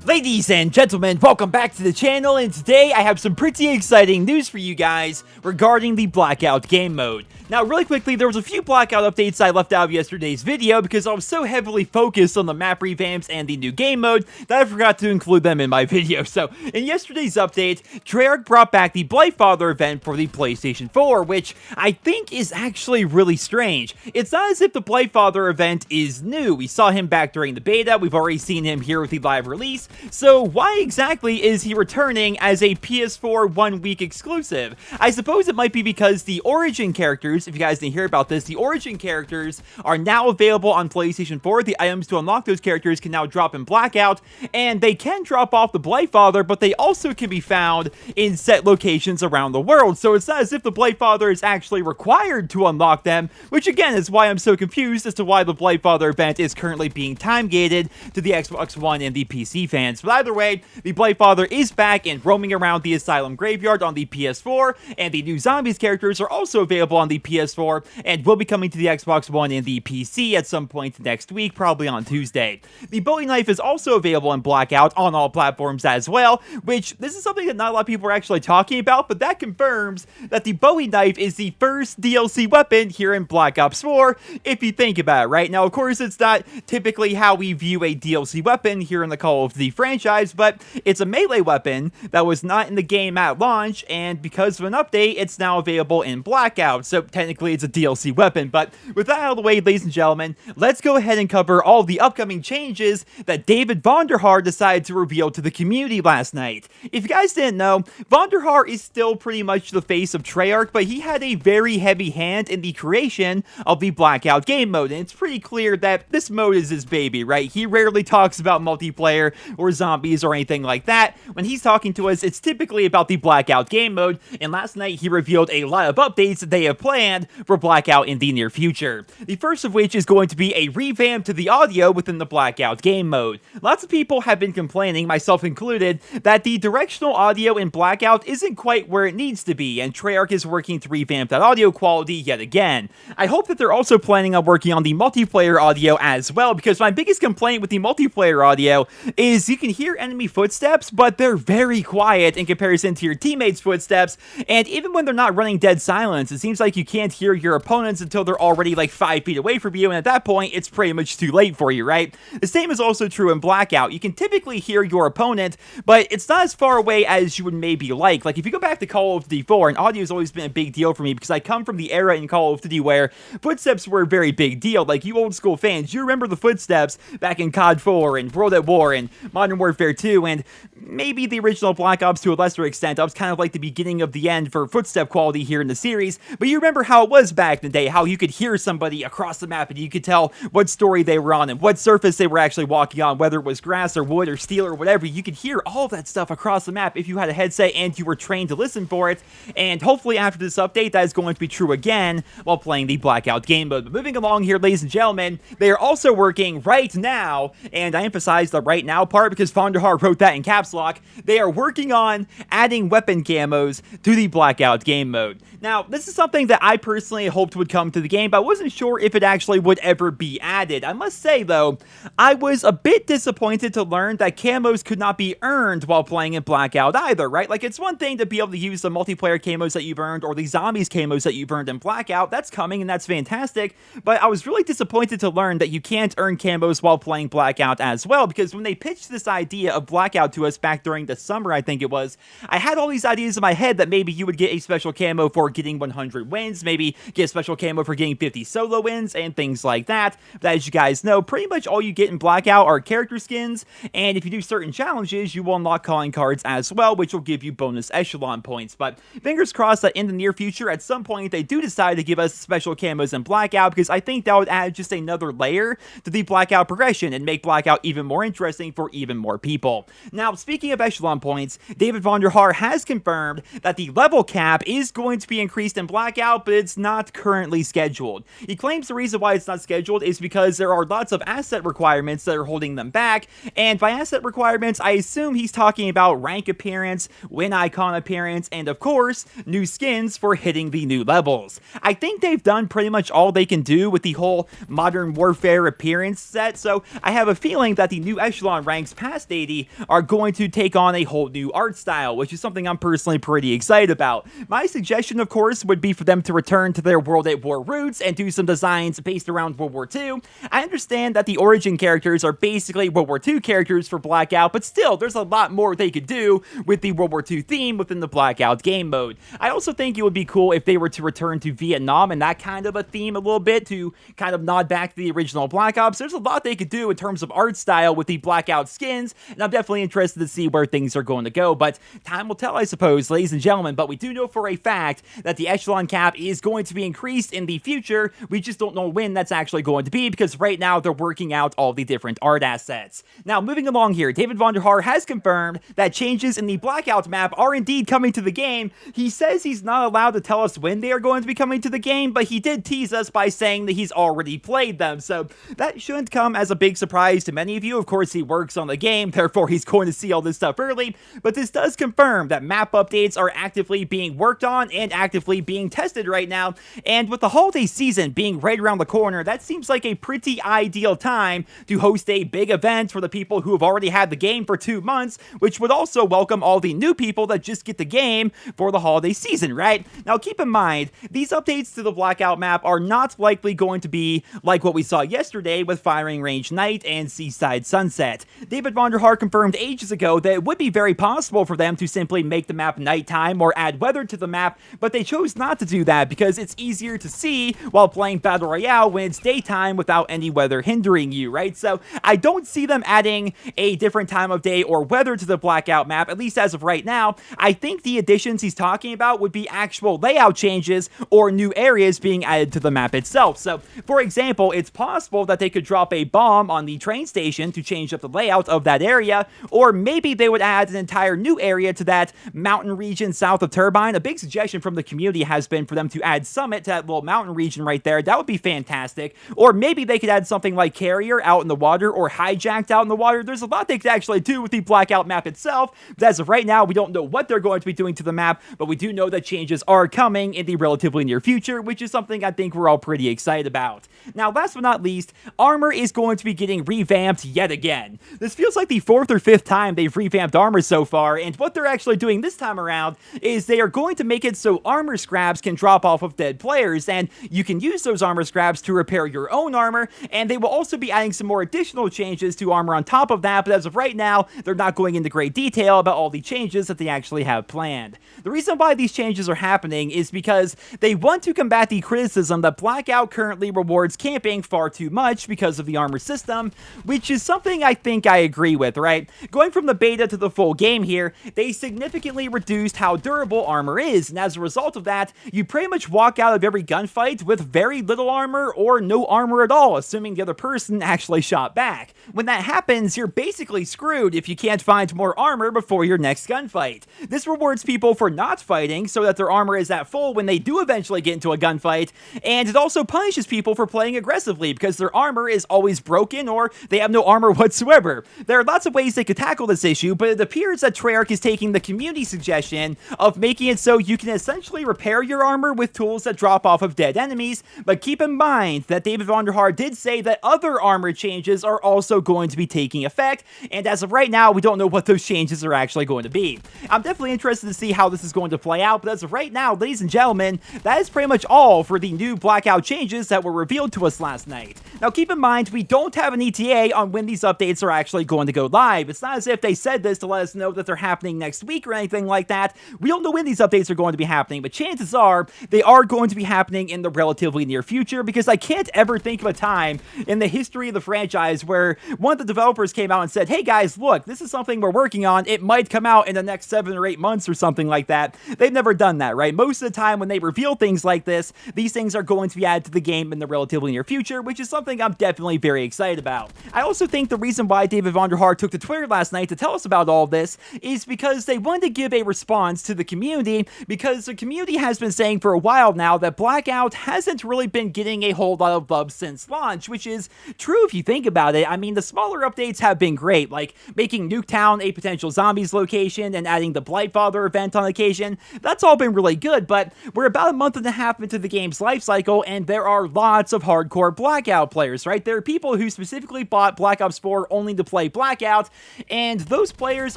Ladies and gentlemen, welcome back to the channel, and today I have some pretty exciting news for you guys regarding the Blackout game mode. Now, really quickly, there was a few Blackout updates I left out of yesterday's video because I was so heavily focused on the map revamps and the new game mode that I forgot to include them in my video. So, in yesterday's update, Treyarch brought back the Blightfather event for the PlayStation 4, which I think is actually really strange. It's not as if the Blightfather event is new. We saw him back during the beta, we've already seen him here with the live release, so why exactly is he returning as a PS4 1-week exclusive? I suppose it might be because the Origin characters, if you guys didn't hear about this, the Origin characters are now available on PlayStation 4. The items to unlock those characters can now drop in Blackout, and they can drop off the Blightfather, but they also can be found in set locations around the world. So it's not as if the Blightfather is actually required to unlock them, which again is why I'm so confused as to why the Blightfather event is currently being time-gated to the Xbox One and the PC fans. But either way, the Blightfather is back and roaming around the Asylum Graveyard on the PS4, and the new Zombies characters are also available on the PS4 and will be coming to the Xbox One and the PC at some point next week, probably on Tuesday. The Bowie knife is also available in Blackout on all platforms as well, which this is something that not a lot of people are actually talking about, but that confirms that the Bowie knife is the first DLC weapon here in Black Ops 4, if you think about it, right? Now, of course, it's not typically how we view a DLC weapon here in the Call of Duty franchise, but it's a melee weapon that was not in the game at launch, and because of an update, it's now available in Blackout, so technically it's a DLC weapon. But with that out of the way, ladies and gentlemen, let's go ahead and cover all the upcoming changes that David Vonderhaar decided to reveal to the community last night. If you guys didn't know, Vonderhaar is still pretty much the face of Treyarch, but he had a very heavy hand in the creation of the Blackout game mode, and it's pretty clear that this mode is his baby, right? He rarely talks about multiplayer or zombies or anything like that. When he's talking to us, it's typically about the Blackout game mode, and last night he revealed a lot of updates that they have planned for Blackout in the near future. The first of which is going to be a revamp to the audio within the Blackout game mode. Lots of people have been complaining, myself included, that the directional audio in Blackout isn't quite where it needs to be, and Treyarch is working to revamp that audio quality yet again. I hope that they're also planning on working on the multiplayer audio as well, because my biggest complaint with the multiplayer audio is you can hear enemy footsteps, but they're very quiet in comparison to your teammates' footsteps, and even when they're not running dead silence, it seems like you can't hear your opponents until they're already like 5 feet away from you, and at that point, it's pretty much too late for you, right? The same is also true in Blackout. You can typically hear your opponent, but it's not as far away as you would maybe like. Like, if you go back to Call of Duty 4, and audio has always been a big deal for me because I come from the era in Call of Duty where footsteps were a very big deal. Like, you old school fans, you remember the footsteps back in COD 4 and World at War and Modern Warfare 2, and maybe the original Black Ops to a lesser extent. That was kind of like the beginning of the end for footstep quality here in the series, but you remember how it was back in the day, how you could hear somebody across the map and you could tell what story they were on and what surface they were actually walking on, whether it was grass or wood or steel or whatever. You could hear all of that stuff across the map if you had a headset and you were trained to listen for it, and hopefully after this update that is going to be true again while playing the Blackout game mode. But moving along here, ladies and gentlemen, they are also working right now, and I emphasize the right now part because Vonderhaar wrote that in caps lock. They are working on adding weapon camos to the Blackout game mode. Now, this is something that I personally hoped would come to the game, but I wasn't sure if it actually would ever be added. I must say, though, I was a bit disappointed to learn that camos could not be earned while playing in Blackout either, right? Like, it's one thing to be able to use the multiplayer camos that you've earned or the zombies camos that you've earned in Blackout. That's coming, and that's fantastic, but I was really disappointed to learn that you can't earn camos while playing Blackout as well, because when they pitched this idea of Blackout to us back during the summer, I think it was, I had all these ideas in my head that maybe you would get a special camo for getting 100 wins, maybe get a special camo for getting 50 solo wins, and things like that. But as you guys know, pretty much all you get in Blackout are character skins, and if you do certain challenges, you will unlock calling cards as well, which will give you bonus echelon points. But fingers crossed that in the near future, at some point, they do decide to give us special camos in Blackout, because I think that would add just another layer to the Blackout progression and make Blackout even more interesting for even more people. Now, speaking of echelon points, David Vonderhaar has confirmed that the level cap is going to be increased in Blackout, but it's not currently scheduled. He claims the reason why it's not scheduled is because there are lots of asset requirements that are holding them back, and by asset requirements, I assume he's talking about rank appearance, win icon appearance, and of course, new skins for hitting the new levels. I think they've done pretty much all they can do with the whole Modern Warfare appearance set, so I have a feeling that the new echelon ranks past 80 are going to take on a whole new art style, which is something I'm personally pretty excited about. My suggestion, of course, would be for them to return to their World at War roots and do some designs based around World War II. I understand that the origin characters are basically World War II characters for Blackout, but still, there's a lot more they could do with the World War II theme within the Blackout game mode. I also think it would be cool if they were to return to Vietnam and that kind of a theme a little bit to kind of nod back to the original Black Ops. There's a lot they could do in terms of art style with the Blackout skins, and I'm definitely interested to see where things are going to go, but time will tell, I suppose, ladies and gentlemen. But we do know for a fact that the echelon cap is going to be increased in the future. We just don't know when that's actually going to be, because right now they're working out all the different art assets. Now, moving along here, David Vonderhaar has confirmed that changes in the Blackout map are indeed coming to the game. He says he's not allowed to tell us when they are going to be coming to the game, but he did tease us by saying that he's already played them, so that shouldn't come as a big surprise to many of you. Of course, he works on the game, therefore he's going to see all this stuff early, but this does confirm that map updates are actively being worked on and actively being tested right now, and with the holiday season being right around the corner, that seems like a pretty ideal time to host a big event for the people who have already had the game for 2 months, which would also welcome all the new people that just get the game for the holiday season, right? Now, keep in mind, these updates to the Blackout map are not likely going to be like what we saw yesterday with Firing Range Night and Seaside Sunset. David Vonderhaar confirmed ages ago that it would be very possible for them to simply make the map nighttime or add weather to the map, but they chose not to do that because it's easier to see while playing Battle Royale when it's daytime without any weather hindering you, right? So I don't see them adding a different time of day or weather to the Blackout map, at least as of right now. I think the additions he's talking about would be actual layout changes or new areas being added to the map itself. So, for example, it's possible that they could drop a bomb on the train station to change up the layout of that area, or maybe they would add an entire new area to that mountain region south of Turbine. A big suggestion from the community has been for them to add Summit to that little mountain region right there. That would be fantastic. Or maybe they could add something like Carrier out in the water or Hijacked out in the water. There's a lot they could actually do with the Blackout map itself, but as of right now, we don't know what they're going to be doing to the map, but we do know that changes are coming in the relatively near future, which is something I think we're all pretty excited about. Now, last but not least, armor is going to be getting revamped yet again. This feels like the 4th or 5th time they've revamped armor so far, and what they're actually doing this time around is they are going to make it so armor scraps can drop off of dead players, and you can use those armor scraps to repair your own armor, and they will also be adding some more additional changes to armor on top of that, but as of right now, they're not going into great detail about all the changes that they actually have planned. The reason why these changes are happening is because they want to combat the criticism that Blackout currently rewards camping far too much because of the armor system, which is something I think I agree with, right? Going from the beta to the full game here, they significantly reduced how durable armor is, and as a result of that, you pretty much walk out of every gunfight with very little armor or no armor at all, assuming the other person actually shot back. When that happens, you're basically screwed if you can't find more armor before your next gunfight. This rewards people for not fighting so that their armor is at full when they do eventually get into a gunfight, and it also punishes people for playing aggressively because their armor is always broken or they have no armor whatsoever. There are lots of ways they could tackle this issue, but it appears that Treyarch is taking the community suggestion of making it so you can essentially repair your armor with tools that drop off of dead enemies, but keep in mind that David Vonderhaar did say that other armor changes are also going to be taking effect, and as of right now, we don't know what those changes are actually going to be. I'm definitely interested to see how this is going to play out, but as of right now, ladies and gentlemen, that is pretty much all for the new Blackout changes that were revealed to us last night. Now, keep in mind, we don't have an ETA on when these updates are actually going to go live. It's not as if they said this to let us know that they're happening next week or anything like that. We don't know when these updates are going to be happening, but chances are they are going to be happening in the relatively near future, because I can't ever think of a time in the history of the franchise where one of the developers came out and said, hey guys, look, this is something we're working on. It might come out in the next 7 or 8 months or something like that. They've never done that, right? Most of the time when they reveal things like this, these things are going to be added to the game in the relatively near future, which is something I'm definitely very excited about. I also think the reason why David Vonderhaar Vonderhaar took to Twitter last night to tell us about all this is because they wanted to give a response to the community, because the community has been saying for a while now that Blackout hasn't really been getting a whole lot of love since launch, which is true if you think about it. I mean, the smaller updates have been great, like making Nuketown a potential zombies location and adding the Blightfather event on occasion. That's all been really good, but we're about a month and a half into the game's life cycle, and there are lots of hardcore Blackout players, right? There are people who specifically bought Black Ops 4 only to play Blackout, and those players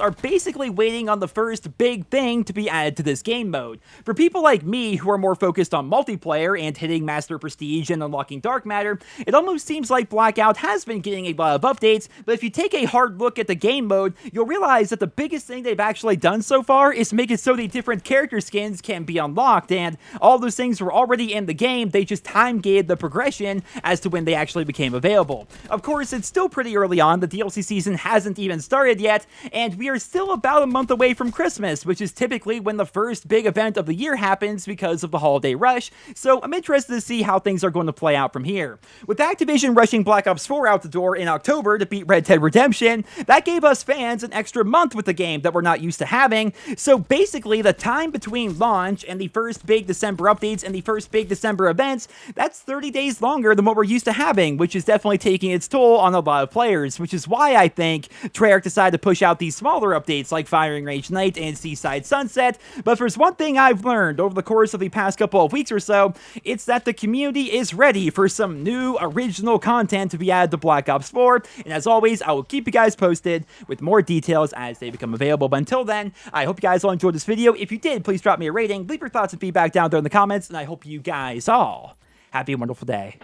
are basically waiting on the first big thing to be added to this game mode. For people like me, who are more focused on multiplayer and hitting Master Prestige and unlocking Dark Matter, it almost seems like Blackout has been getting a lot of updates, but if you take a hard look at the game mode, you'll realize that the biggest thing they've actually done so far is make it so the different character skins can be unlocked, and all those things were already in the game. They just time-gated the progression as to when they actually became available. Of course, it's still pretty early on. The DLC season hasn't even started yet, and we are still about a month away from Christmas, which is typically when the first big event of the year happens because of the holiday rush, so I'm interested to see how things are going to play out from here. With Activision rushing Black Ops 4 out the door in October to beat Red Dead Redemption, that gave us fans an extra month with the game that we're not used to having, so basically the time between launch and the first big December updates and the first big December events, that's 30 days longer than what we're used to having, which is definitely taking its toll on a lot of players, which is why I think Treyarch decided to push out these smaller updates like Firing Range Night and Seaside Sunset. But if there's one thing I've learned over the course of the past couple of weeks or so, it's that the community is ready for some new original content to be added to Black Ops 4, and as always, I will keep you guys posted with more details as they become available. But until then, I hope you guys all enjoyed this video. If you did, please drop me a rating, leave your thoughts and feedback down there in the comments, and I hope you guys all have a wonderful day.